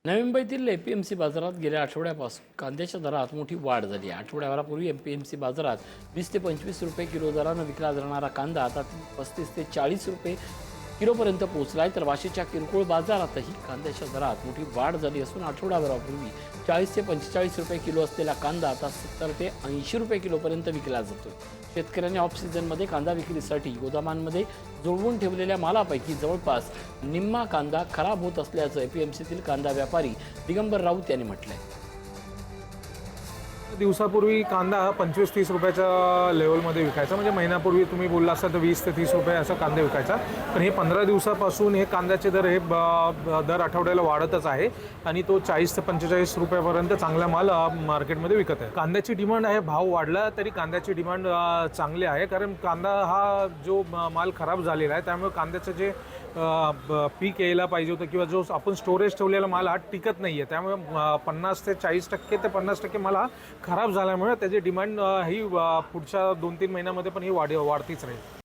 नवी मुंबईतील एपीएमसी बाजारात गेल्या आठवड्यापासून कांद्याच्या दरात मोठी वाढ झाली आहे। आठवड्याभरापूर्वी एपीएमसी बाजारात 20 ते 25 रुपये किलो दरानं विकला जाणारा कांदा आता 35 ते 40 रुपये किलोपर्यंत पोहोचला आहे। तर वाशीच्या किरकोळ बाजारातही कांद्याच्या दरात मोठी वाढ झाली असून आठवड्याभरापूर्वी 40 ते 45 रुपये किलो असलेला कांदा आता 70 ते 80 रुपये किलोपर्यंत विकला जातोय। शेतकऱ्यांनी ऑफ सीझनमध्ये कांदा विक्रीसाठी गोदामांमध्ये जुळवून ठेवलेल्या मालापैकी जवळपास निम्मा कांदा खराब होत असल्याचं एपीएमसीतील कांदा व्यापारी दिगंबर राऊत यांनी म्हटलंय। दिवसापूर्वी कांदा 25-30 रुपयाच्या लेवलमध्ये विकायचा, म्हणजे महिन्यापूर्वी तुम्ही बोलला असता तर 20 ते 30 रुपये असा कांदा विकायचा। पण हे 15 दिवसापासून हे कांद्याचे दर हे दर आठवड्याला वाढतच आहे आणि तो 40 ते 45 रुपयापर्यंत चांगला माल मार्केटमध्ये विकत आहे। कांद्याची डिमांड आहे, भाव वाढला तरी कांद्याची डिमांड चांगली आहे, कारण कांदा हा जो माल खराब झालेला आहे त्यामुळे कांद्याचं जे पीक यायला पाहिजे होतं किंवा जो आपण स्टोरेज ठेवलेला माल हा टिकत नाही आहे, त्यामुळे 50 ते 40% ते 50% माल हा खराब झाल्यामुळे त्याची डिमांड ही पुढच्या 2-3 महिन्यामध्ये पण ही वाढतीच राहील।